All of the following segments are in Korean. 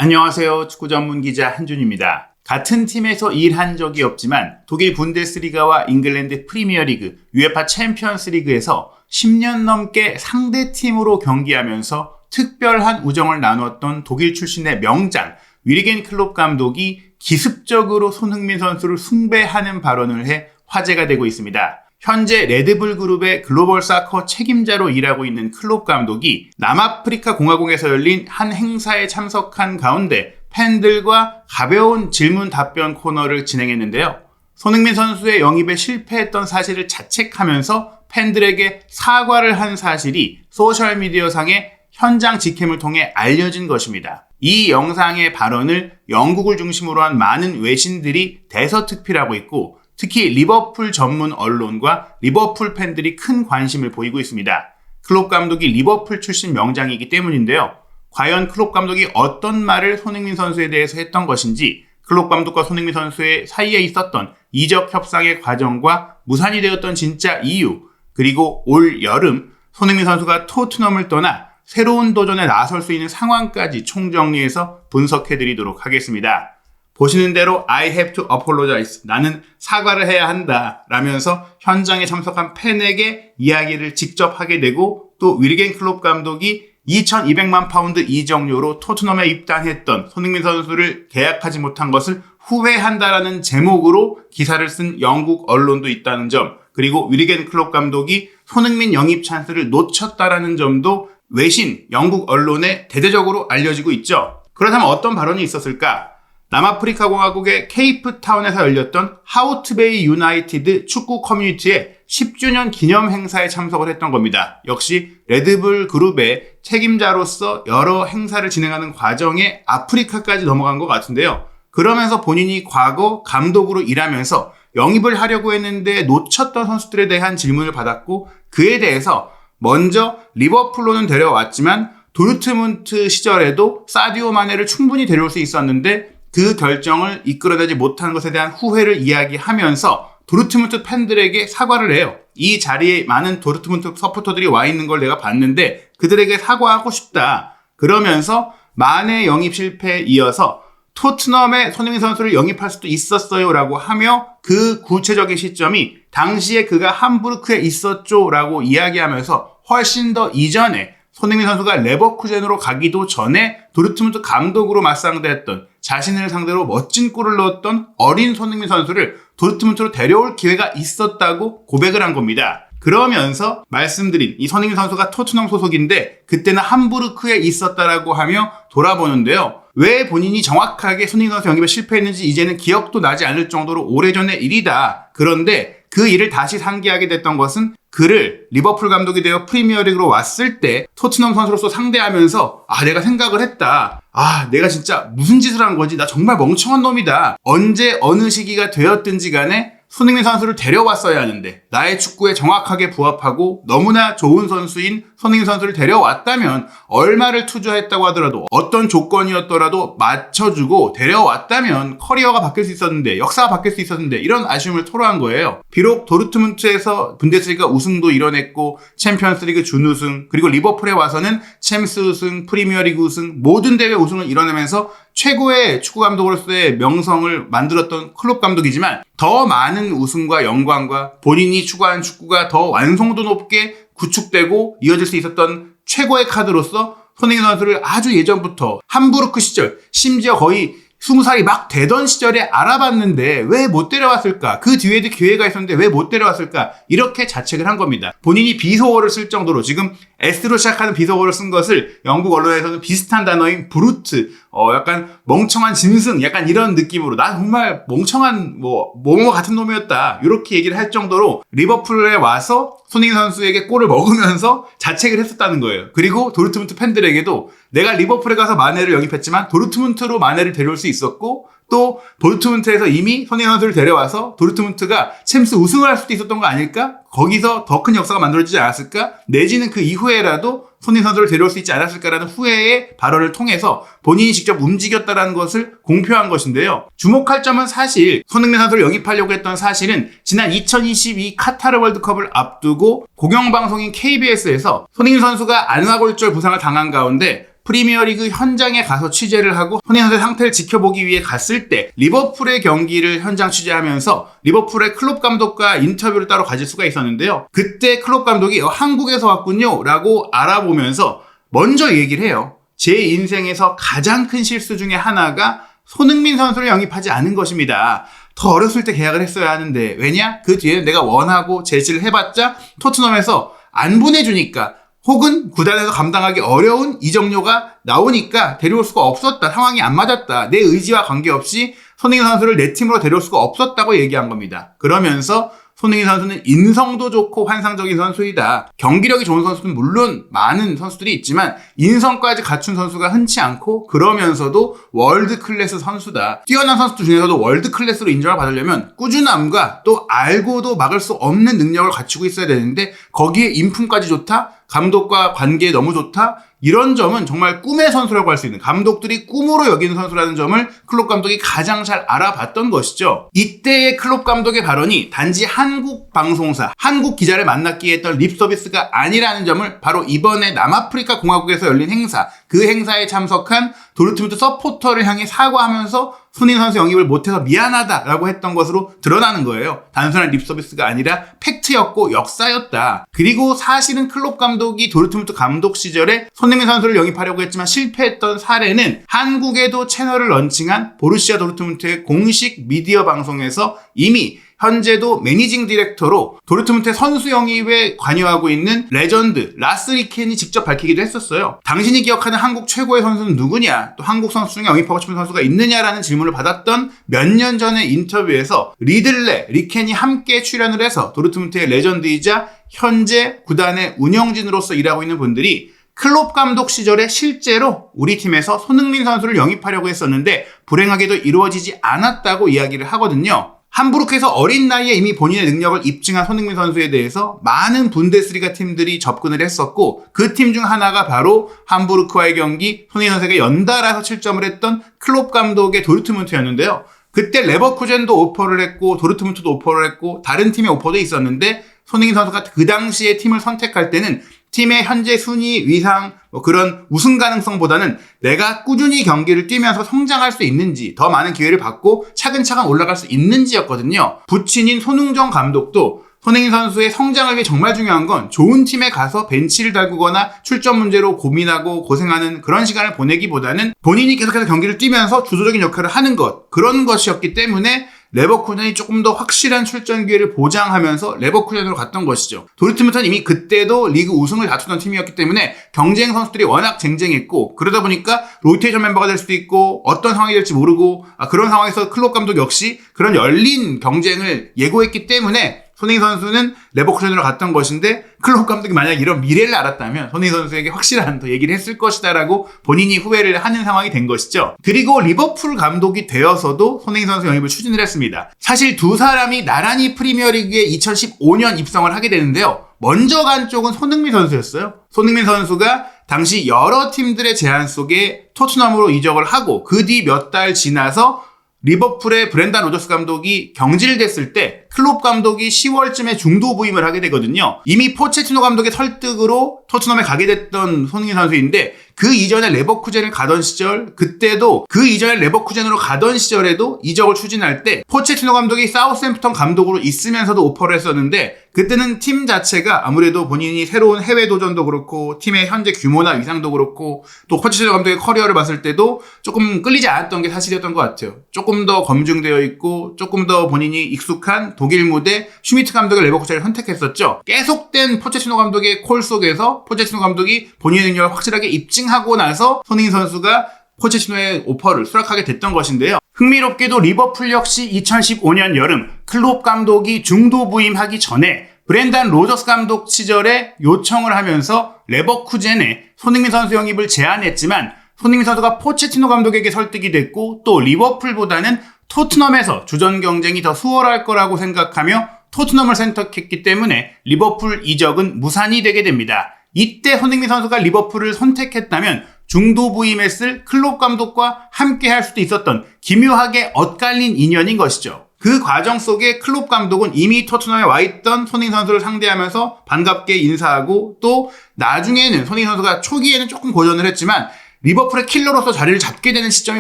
안녕하세요. 축구 전문 기자 한준입니다. 같은 팀에서 일한 적이 없지만 독일 분데스리가와 잉글랜드 프리미어리그, UEFA 챔피언스 리그에서 10년 넘게 상대 팀으로 경기하면서 특별한 우정을 나눴던 독일 출신의 명장 위르겐 클롭 감독이 기습적으로 손흥민 선수를 숭배하는 발언을 해 화제가 되고 있습니다. 현재 레드불 그룹의 글로벌 사커 책임자로 일하고 있는 클롭 감독이 남아프리카 공화국에서 열린 한 행사에 참석한 가운데 팬들과 가벼운 질문 답변 코너를 진행했는데요. 손흥민 선수의 영입에 실패했던 사실을 자책하면서 팬들에게 사과를 한 사실이 소셜미디어상의 현장 직캠을 통해 알려진 것입니다. 이 영상의 발언을 영국을 중심으로 한 많은 외신들이 대서특필하고 있고, 특히 리버풀 전문 언론과 리버풀 팬들이 큰 관심을 보이고 있습니다. 클롭 감독이 리버풀 출신 명장이기 때문인데요. 과연 클롭 감독이 어떤 말을 손흥민 선수에 대해서 했던 것인지, 클롭 감독과 손흥민 선수의 사이에 있었던 이적 협상의 과정과 무산이 되었던 진짜 이유, 그리고 올 여름 손흥민 선수가 토트넘을 떠나 새로운 도전에 나설 수 있는 상황까지 총정리해서 분석해드리도록 하겠습니다. 보시는 대로 I have to apologize. 나는 사과를 해야 한다 라면서 현장에 참석한 팬에게 이야기를 직접 하게 되고, 또 위르겐 클롭 감독이 2200만 파운드 이적료로 토트넘에 입단했던 손흥민 선수를 계약하지 못한 것을 후회한다라는 제목으로 기사를 쓴 영국 언론도 있다는 점, 그리고 위르겐 클롭 감독이 손흥민 영입 찬스를 놓쳤다라는 점도 외신 영국 언론에 대대적으로 알려지고 있죠. 그렇다면 어떤 발언이 있었을까? 남아프리카 공화국의 케이프타운에서 열렸던 하우트베이 유나이티드 축구 커뮤니티의 10주년 기념 행사에 참석을 했던 겁니다. 역시 레드불 그룹의 책임자로서 여러 행사를 진행하는 과정에 아프리카까지 넘어간 것 같은데요. 그러면서 본인이 과거 감독으로 일하면서 영입을 하려고 했는데 놓쳤던 선수들에 대한 질문을 받았고, 그에 대해서 먼저 리버풀로는 데려왔지만 도르트문트 시절에도 사디오 마네를 충분히 데려올 수 있었는데 그 결정을 이끌어내지 못한 것에 대한 후회를 이야기하면서 도르트문트 팬들에게 사과를 해요. 이 자리에 많은 도르트문트 서포터들이 와 있는 걸 내가 봤는데 그들에게 사과하고 싶다. 그러면서 마네 영입 실패에 이어서 토트넘에 손흥민 선수를 영입할 수도 있었어요 라고 하며, 그 구체적인 시점이 당시에 그가 함부르크에 있었죠 라고 이야기하면서 훨씬 더 이전에 손흥민 선수가 레버쿠젠으로 가기도 전에 도르트문트 감독으로 맞상대했던, 자신을 상대로 멋진 골을 넣었던 어린 손흥민 선수를 도르트문트로 데려올 기회가 있었다고 고백을 한 겁니다. 그러면서 말씀드린 이 손흥민 선수가 토트넘 소속인데 그때는 함부르크에 있었다라고 하며 돌아보는데요. 왜 본인이 정확하게 손흥민 선수 영입에 실패했는지 이제는 기억도 나지 않을 정도로 오래전의 일이다. 그런데 그 일을 다시 상기하게 됐던 것은 그를 리버풀 감독이 되어 프리미어리그로 왔을 때 토트넘 선수로서 상대하면서 내가 생각을 했다. 내가 진짜 무슨 짓을 한 거지? 나 정말 멍청한 놈이다. 언제 어느 시기가 되었든지 간에 손흥민 선수를 데려왔어야 하는데, 나의 축구에 정확하게 부합하고 너무나 좋은 선수인 손흥민 선수를 데려왔다면, 얼마를 투자했다고 하더라도 어떤 조건이었더라도 맞춰주고 데려왔다면 커리어가 바뀔 수 있었는데, 역사가 바뀔 수 있었는데, 이런 아쉬움을 토로한 거예요. 비록 도르트문트에서 분데스리가 우승도 이뤄냈고 챔피언스리그 준우승, 그리고 리버풀에 와서는 챔스 우승, 프리미어리그 우승, 모든 대회 우승을 이뤄내면서 최고의 축구 감독으로서의 명성을 만들었던 클롭 감독이지만, 더 많은 우승과 영광과 본인이 추구하는 축구가 더 완성도 높게 구축되고 이어질 수 있었던 최고의 카드로서 손흥민 선수를 아주 예전부터 함부르크 시절, 심지어 거의 20살이 막 되던 시절에 알아봤는데 왜 못 데려왔을까? 그 뒤에도 기회가 있었는데 왜 못 데려왔을까? 이렇게 자책을 한 겁니다. 본인이 비속어를 쓸 정도로, 지금 S로 시작하는 비속어를 쓴 것을 영국 언론에서는 비슷한 단어인 브루트, 약간 멍청한 짐승, 약간 이런 느낌으로 나 정말 멍청한 뭐뭐 같은 놈이었다, 이렇게 얘기를 할 정도로 리버풀에 와서 손흥민 선수에게 골을 먹으면서 자책을 했었다는 거예요. 그리고 도르트문트 팬들에게도 내가 리버풀에 가서 마네를 영입했지만 도르트문트로 마네를 데려올 수 있었고, 또 도르트문트에서 이미 손흥민 선수를 데려와서 도르트문트가 챔스 우승을 할 수도 있었던 거 아닐까? 거기서 더 큰 역사가 만들어지지 않았을까? 내지는 그 이후에라도 손흥민 선수를 데려올 수 있지 않았을까라는 후회의 발언을 통해서 본인이 직접 움직였다라는 것을 공표한 것인데요. 주목할 점은 사실 손흥민 선수를 영입하려고 했던 사실은 지난 2022 카타르 월드컵을 앞두고 공영방송인 KBS에서 손흥민 선수가 안와골절 부상을 당한 가운데 프리미어리그 현장에 가서 취재를 하고 손흥민 선수의 상태를 지켜보기 위해 갔을 때 리버풀의 경기를 현장 취재하면서 리버풀의 클롭 감독과 인터뷰를 따로 가질 수가 있었는데요. 그때 클롭 감독이 한국에서 왔군요 라고 알아보면서 먼저 얘기를 해요. 제 인생에서 가장 큰 실수 중에 하나가 손흥민 선수를 영입하지 않은 것입니다. 더 어렸을 때 계약을 했어야 하는데 왜냐? 그 뒤에 내가 원하고 제시를 해봤자 토트넘에서 안 보내주니까 혹은 구단에서 감당하기 어려운 이적료가 나오니까 데려올 수가 없었다. 상황이 안 맞았다. 내 의지와 관계없이 손흥민 선수를 내 팀으로 데려올 수가 없었다고 얘기한 겁니다. 그러면서 손흥민 선수는 인성도 좋고 환상적인 선수이다. 경기력이 좋은 선수는 물론 많은 선수들이 있지만 인성까지 갖춘 선수가 흔치 않고 그러면서도 월드 클래스 선수다. 뛰어난 선수들 중에서도 월드 클래스로 인정을 받으려면 꾸준함과 또 알고도 막을 수 없는 능력을 갖추고 있어야 되는데 거기에 인품까지 좋다? 감독과 관계 너무 좋다? 이런 점은 정말 꿈의 선수라고 할 수 있는 감독들이 꿈으로 여기는 선수라는 점을 클롭 감독이 가장 잘 알아봤던 것이죠. 이때의 클롭 감독의 발언이 단지 한국 방송사, 한국 기자를 만났기에 했던 립 서비스가 아니라는 점을 바로 이번에 남아프리카 공화국에서 열린 행사, 그 행사에 참석한 도르트문트 서포터를 향해 사과하면서 손흥민 선수 영입을 못해서 미안하다라고 했던 것으로 드러나는 거예요. 단순한 립 서비스가 아니라 팩트였고 역사였다. 그리고 사실은 클롭 감독이 도르트문트 감독 시절에 손흥민 선수를 영입하려고 했지만 실패했던 사례는 한국에도 채널을 런칭한 보루시아 도르트문트의 공식 미디어 방송에서 이미 현재도 매니징 디렉터로 도르트문트의 선수 영입에 관여하고 있는 레전드 라스 리켄이 직접 밝히기도 했었어요. 당신이 기억하는 한국 최고의 선수는 누구냐? 또 한국 선수 중에 영입하고 싶은 선수가 있느냐라는 질문을 받았던 몇 년 전의 인터뷰에서 리들레, 리켄이 함께 출연을 해서 도르트문트의 레전드이자 현재 구단의 운영진으로서 일하고 있는 분들이 클롭 감독 시절에 실제로 우리 팀에서 손흥민 선수를 영입하려고 했었는데 불행하게도 이루어지지 않았다고 이야기를 하거든요. 함부르크에서 어린 나이에 이미 본인의 능력을 입증한 손흥민 선수에 대해서 많은 분데스리가 팀들이 접근을 했었고 그 팀 중 하나가 바로 함부르크와의 경기 손흥민 선수가 연달아서 7점을 했던 클롭 감독의 도르트문트였는데요. 그때 레버쿠젠도 오퍼를 했고 도르트문트도 오퍼를 했고 다른 팀의 오퍼도 있었는데 손흥민 선수가 그 당시에 팀을 선택할 때는 팀의 현재 순위, 위상, 그런 우승 가능성보다는 내가 꾸준히 경기를 뛰면서 성장할 수 있는지, 더 많은 기회를 받고 차근차근 올라갈 수 있는지였거든요. 부친인 손흥정 감독도 손흥민 선수의 성장을 위해 정말 중요한 건 좋은 팀에 가서 벤치를 달구거나 출전 문제로 고민하고 고생하는 그런 시간을 보내기보다는 본인이 계속해서 경기를 뛰면서 주도적인 역할을 하는 것, 그런 것이었기 때문에 레버쿠젠이 조금 더 확실한 출전 기회를 보장하면서 레버쿠젠으로 갔던 것이죠. 도르트문트는 이미 그때도 리그 우승을 다투던 팀이었기 때문에 경쟁 선수들이 워낙 쟁쟁했고 그러다 보니까 로테이션 멤버가 될 수도 있고 어떤 상황이 될지 모르고 그런 상황에서 클롭 감독 역시 그런 열린 경쟁을 예고했기 때문에 손흥민 선수는 레버쿠젠으로 갔던 것인데 클롭 감독이 만약 이런 미래를 알았다면 손흥민 선수에게 확실한 더 얘기를 했을 것이다라고 본인이 후회를 하는 상황이 된 것이죠. 그리고 리버풀 감독이 되어서도 손흥민 선수 영입을 추진을 했습니다. 사실 두 사람이 나란히 프리미어리그에 2015년 입성을 하게 되는데요. 먼저 간 쪽은 손흥민 선수였어요. 손흥민 선수가 당시 여러 팀들의 제안 속에 토트넘으로 이적을 하고 그 뒤 몇 달 지나서 리버풀의 브렌단 로저스 감독이 경질됐을 때 클롭 감독이 10월쯤에 중도 부임을 하게 되거든요. 이미 포체티노 감독의 설득으로 토트넘에 가게 됐던 손흥민 선수인데 그 이전에 레버쿠젠을 가던 시절, 그때도 그 이전에 레버쿠젠으로 가던 시절에도 이적을 추진할 때 포체티노 감독이 사우스햄프턴 감독으로 있으면서도 오퍼를 했었는데 그때는 팀 자체가 아무래도 본인이 새로운 해외 도전도 그렇고 팀의 현재 규모나 위상도 그렇고 또 포체티노 감독의 커리어를 봤을 때도 조금 끌리지 않았던 게 사실이었던 것 같아요. 조금 더 검증되어 있고 조금 더 본인이 익숙한 독일 무대 슈미트 감독의 레버쿠젠을 선택했었죠. 계속된 포체티노 감독의 콜 속에서 포체티노 감독이 본인의 능력을 확실하게 입증하고 나서 손흥민 선수가 포체티노의 오퍼를 수락하게 됐던 것인데요. 흥미롭게도 리버풀 역시 2015년 여름 클롭 감독이 중도 부임하기 전에 브렌단 로저스 감독 시절에 요청을 하면서 레버쿠젠에 손흥민 선수 영입을 제안했지만 손흥민 선수가 포체티노 감독에게 설득이 됐고 또 리버풀보다는 토트넘에서 주전 경쟁이 더 수월할 거라고 생각하며 토트넘을 선택했기 때문에 리버풀 이적은 무산이 되게 됩니다. 이때 손흥민 선수가 리버풀을 선택했다면 중도 부임했을 클롭 감독과 함께 할 수도 있었던 기묘하게 엇갈린 인연인 것이죠. 그 과정 속에 클롭 감독은 이미 토트넘에 와 있던 손흥민 선수를 상대하면서 반갑게 인사하고 또 나중에는 손흥민 선수가 초기에는 조금 고전을 했지만 리버풀의 킬러로서 자리를 잡게 되는 시점이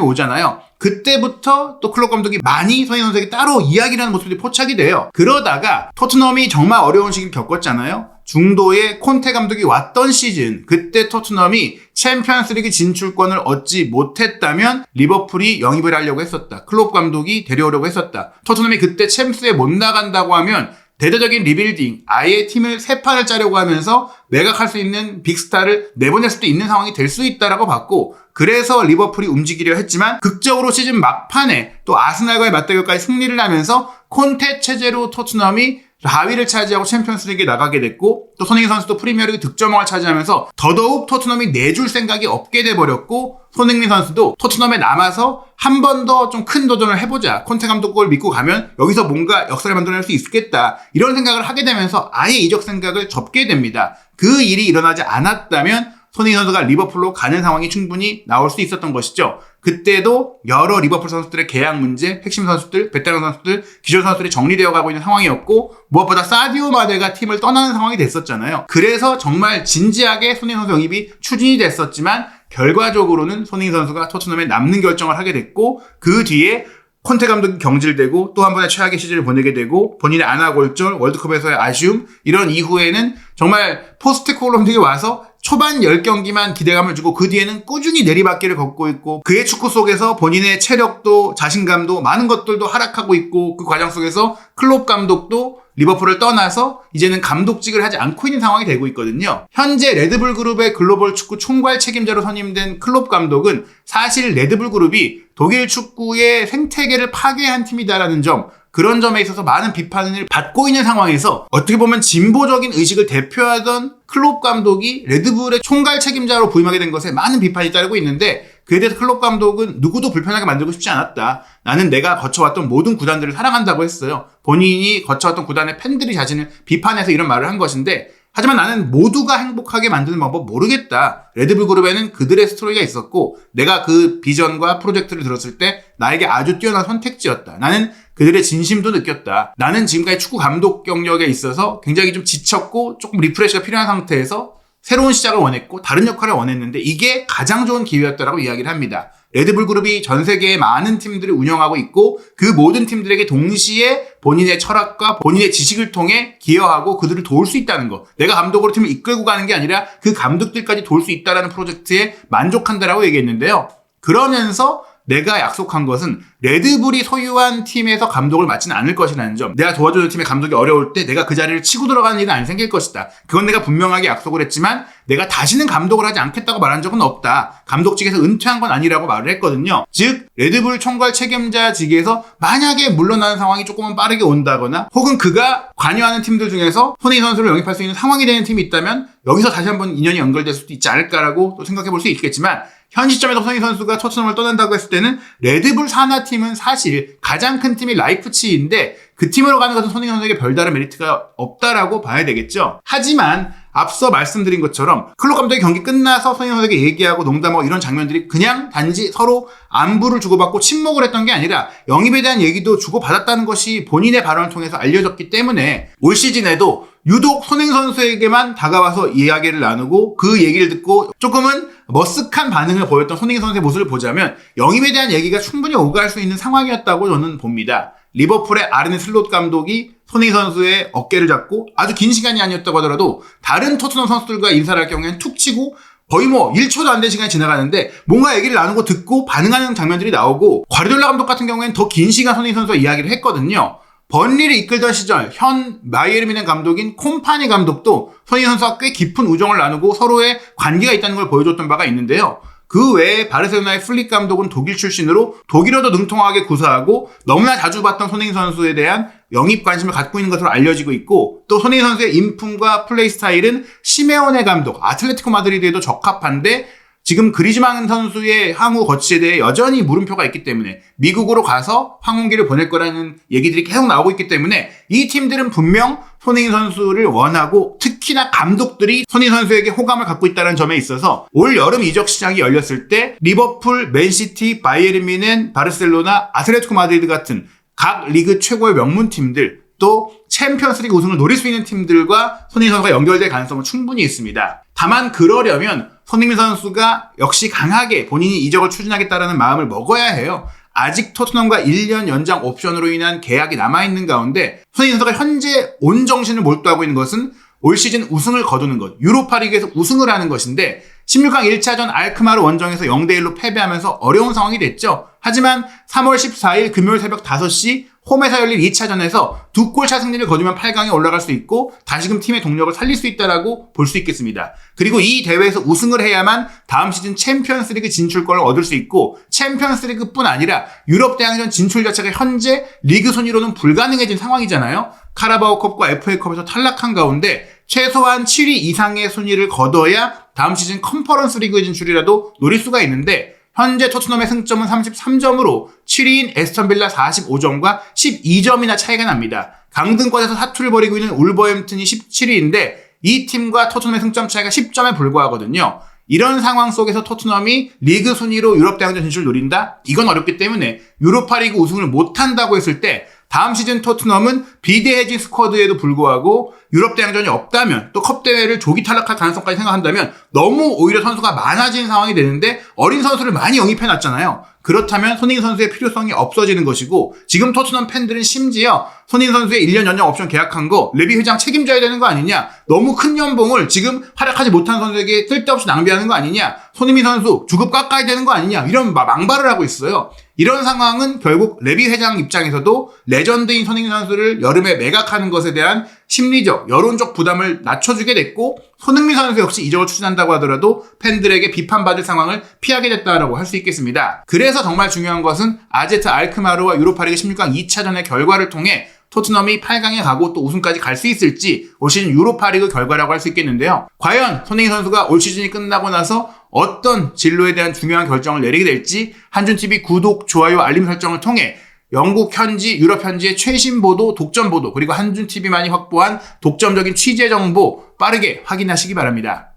오잖아요. 그때부터 또 클롭 감독이 많이 손흥민 선수에게 따로 이야기를 하는 모습들이 포착이 돼요. 그러다가 토트넘이 정말 어려운 시기를 겪었잖아요. 중도에 콘테 감독이 왔던 시즌, 그때 토트넘이 챔피언스리그 진출권을 얻지 못했다면 리버풀이 영입을 하려고 했었다. 클롭 감독이 데려오려고 했었다. 토트넘이 그때 챔스에 못 나간다고 하면 대대적인 리빌딩, 아예 팀을 세 판을 짜려고 하면서 매각할 수 있는 빅스타를 내보낼 수도 있는 상황이 될 수 있다라고 봤고, 그래서 리버풀이 움직이려 했지만 극적으로 시즌 막판에 또 아스날과의 맞대결까지 승리를 하면서 콘테 체제로 토트넘이 4위를 차지하고 챔피언스리그에 나가게 됐고 또 손흥민 선수도 프리미어리그 득점왕을 차지하면서 더더욱 토트넘이 내줄 생각이 없게 돼버렸고 손흥민 선수도 토트넘에 남아서 한 번 더 좀 큰 도전을 해보자. 콘테 감독 걸 믿고 가면 여기서 뭔가 역사를 만들어낼 수 있겠다. 이런 생각을 하게 되면서 아예 이적 생각을 접게 됩니다. 그 일이 일어나지 않았다면 손흥민 선수가 리버풀로 가는 상황이 충분히 나올 수 있었던 것이죠. 그때도 여러 리버풀 선수들의 계약 문제, 핵심 선수들, 베테랑 선수들, 기존 선수들이 정리되어 가고 있는 상황이었고 무엇보다 사디오 마네가 팀을 떠나는 상황이 됐었잖아요. 그래서 정말 진지하게 손흥민 선수 영입이 추진이 됐었지만 결과적으로는 손흥민 선수가 토트넘에 남는 결정을 하게 됐고 그 뒤에 콘테 감독이 경질되고 또 한 번의 최악의 시즌을 보내게 되고 본인의 안아골절, 월드컵에서의 아쉬움 이런 이후에는 정말 포스트 콜롬틱에 와서 초반 10경기만 기대감을 주고 그 뒤에는 꾸준히 내리막길을 걷고 있고 그의 축구 속에서 본인의 체력도 자신감도 많은 것들도 하락하고 있고 그 과정 속에서 클롭 감독도 리버풀을 떠나서 이제는 감독직을 하지 않고 있는 상황이 되고 있거든요. 현재 레드불 그룹의 글로벌 축구 총괄 책임자로 선임된 클롭 감독은 사실 레드불 그룹이 독일 축구의 생태계를 파괴한 팀이다라는 점, 그런 점에 있어서 많은 비판을 받고 있는 상황에서 어떻게 보면 진보적인 의식을 대표하던 클롭 감독이 레드불의 총괄 책임자로 부임하게 된 것에 많은 비판이 따르고 있는데 그에 대해서 클롭 감독은 누구도 불편하게 만들고 싶지 않았다. 나는 내가 거쳐왔던 모든 구단들을 사랑한다고 했어요. 본인이 거쳐왔던 구단의 팬들이 자신을 비판해서 이런 말을 한 것인데 하지만 나는 모두가 행복하게 만드는 방법 모르겠다. 레드불 그룹에는 그들의 스토리가 있었고 내가 그 비전과 프로젝트를 들었을 때 나에게 아주 뛰어난 선택지였다. 나는 그들의 진심도 느꼈다. 나는 지금까지 축구 감독 경력에 있어서 굉장히 좀 지쳤고 조금 리프레시가 필요한 상태에서 새로운 시작을 원했고 다른 역할을 원했는데 이게 가장 좋은 기회였다라고 이야기를 합니다. 레드불 그룹이 전 세계의 많은 팀들을 운영하고 있고 그 모든 팀들에게 동시에 본인의 철학과 본인의 지식을 통해 기여하고 그들을 도울 수 있다는 거. 내가 감독으로 팀을 이끌고 가는 게 아니라 그 감독들까지 도울 수 있다는 프로젝트에 만족한다라고 얘기했는데요. 그러면서 내가 약속한 것은 레드불이 소유한 팀에서 감독을 맡지는 않을 것이라는 점. 내가 도와주는 팀의 감독이 어려울 때 내가 그 자리를 치고 들어가는 일은 안 생길 것이다. 그건 내가 분명하게 약속을 했지만 내가 다시는 감독을 하지 않겠다고 말한 적은 없다. 감독직에서 은퇴한 건 아니라고 말을 했거든요. 즉 레드불 총괄 책임자직에서 만약에 물러나는 상황이 조금은 빠르게 온다거나 혹은 그가 관여하는 팀들 중에서 손흥민 선수를 영입할 수 있는 상황이 되는 팀이 있다면 여기서 다시 한번 인연이 연결될 수도 있지 않을까라고 또 생각해 볼 수 있겠지만 현 시점에서 손흥민 선수가 토트넘을 떠난다고 했을 때는 레드불 산하팀은 사실 가장 큰 팀이 라이프치히인데 그 팀으로 가는 것은 손흥민 선수에게 별다른 메리트가 없다라고 봐야 되겠죠. 하지만 앞서 말씀드린 것처럼 클롭 감독이 경기 끝나서 손흥민 선수에게 얘기하고 농담하고 이런 장면들이 그냥 단지 서로 안부를 주고받고 침묵을 했던 게 아니라 영입에 대한 얘기도 주고받았다는 것이 본인의 발언을 통해서 알려졌기 때문에 올 시즌에도 유독 손흥민 선수에게만 다가와서 이야기를 나누고 그 얘기를 듣고 조금은 머쓱한 반응을 보였던 손흥민 선수의 모습을 보자면 영입에 대한 얘기가 충분히 오갈 수 있는 상황이었다고 저는 봅니다. 리버풀의 아르네 슬롯 감독이 손흥민 선수의 어깨를 잡고 아주 긴 시간이 아니었다고 하더라도 다른 토트넘 선수들과 인사를 할 경우에는 툭 치고 거의 1초도 안 된 시간이 지나가는데 뭔가 얘기를 나누고 듣고 반응하는 장면들이 나오고 과르디올라 감독 같은 경우에는 더 긴 시간 손흥민 선수와 이야기를 했거든요. 번리를 이끌던 시절 현 바이에른 뮌헨 감독인 콤파니 감독도 손흥민 선수와 꽤 깊은 우정을 나누고 서로의 관계가 있다는 걸 보여줬던 바가 있는데요. 그 외에 바르셀로나의 플릭 감독은 독일 출신으로 독일어도 능통하게 구사하고 너무나 자주 봤던 손흥민 선수에 대한 영입 관심을 갖고 있는 것으로 알려지고 있고 또 손흥민 선수의 인품과 플레이 스타일은 시메오네 감독, 아틀레티코 마드리드에도 적합한데 지금 그리즈만 선수의 향후 거취에 대해 여전히 물음표가 있기 때문에 미국으로 가서 황혼기를 보낼 거라는 얘기들이 계속 나오고 있기 때문에 이 팀들은 분명 손흥민 선수를 원하고 특히나 감독들이 손흥민 선수에게 호감을 갖고 있다는 점에 있어서 올 여름 이적 시장이 열렸을 때 리버풀, 맨시티, 바이에른 뮌헨, 바르셀로나, 아틀레티코 마드리드 같은 각 리그 최고의 명문팀들 또 챔피언스리그 우승을 노릴 수 있는 팀들과 손흥민 선수가 연결될 가능성은 충분히 있습니다. 다만 그러려면 손흥민 선수가 역시 강하게 본인이 이적을 추진하겠다는 마음을 먹어야 해요. 아직 토트넘과 1년 연장 옵션으로 인한 계약이 남아있는 가운데 손흥민 선수가 현재 온 정신을 몰두하고 있는 것은 올 시즌 우승을 거두는 것, 유로파리그에서 우승을 하는 것인데 16강 1차전 알크마르 원정에서 0대1로 패배하면서 어려운 상황이 됐죠. 하지만 3월 14일 금요일 새벽 5시 홈에서 열릴 2차전에서 2골차 승리를 거두면 8강에 올라갈 수 있고 다시금 팀의 동력을 살릴 수 있다라고 볼 수 있겠습니다. 그리고 이 대회에서 우승을 해야만 다음 시즌 챔피언스리그 진출권을 얻을 수 있고 챔피언스리그뿐 아니라 유럽 대항전 진출 자체가 현재 리그 순위로는 불가능해진 상황이잖아요. 카라바오컵과 FA컵에서 탈락한 가운데 최소한 7위 이상의 순위를 거둬야 다음 시즌 컨퍼런스 리그 진출이라도 노릴 수가 있는데 현재 토트넘의 승점은 33점으로 7위인 에스턴 빌라 45점과 12점이나 차이가 납니다. 강등권에서 사투를 벌이고 있는 울버햄튼이 17위인데 이 팀과 토트넘의 승점 차이가 10점에 불과하거든요. 이런 상황 속에서 토트넘이 리그 순위로 유럽 대항전 진출을 노린다? 이건 어렵기 때문에 유로파리그 우승을 못한다고 했을 때 다음 시즌 토트넘은 비대해진 스쿼드에도 불구하고 유럽 대항전이 없다면 또 컵 대회를 조기 탈락할 가능성까지 생각한다면 너무 오히려 선수가 많아진 상황이 되는데 어린 선수를 많이 영입해놨잖아요. 그렇다면 손흥민 선수의 필요성이 없어지는 것이고 지금 토트넘 팬들은 심지어 손흥민 선수의 1년 연장 옵션 계약한 거 레비 회장 책임져야 되는 거 아니냐, 너무 큰 연봉을 지금 활약하지 못한 선수에게 쓸데없이 낭비하는 거 아니냐, 손흥민 선수 주급 깎아야 되는 거 아니냐 이런 망발을 하고 있어요. 이런 상황은 결국 레비 회장 입장에서도 레전드인 손흥민 선수를 여름에 매각하는 것에 대한 심리적, 여론적 부담을 낮춰주게 됐고 손흥민 선수 역시 이적을 추진한다고 하더라도 팬들에게 비판받을 상황을 피하게 됐다라고 할 수 있겠습니다. 그래서 정말 중요한 것은 아제트 알크마르와 유로파리그 16강 2차전의 결과를 통해 토트넘이 8강에 가고 또 우승까지 갈 수 있을지 올 시즌 유로파리그 결과라고 할 수 있겠는데요. 과연 손흥민 선수가 올 시즌이 끝나고 나서 어떤 진로에 대한 중요한 결정을 내리게 될지 한준TV 구독, 좋아요, 알림 설정을 통해 영국 현지, 유럽 현지의 최신 보도, 독점 보도, 그리고 한준TV만이 확보한 독점적인 취재 정보 빠르게 확인하시기 바랍니다.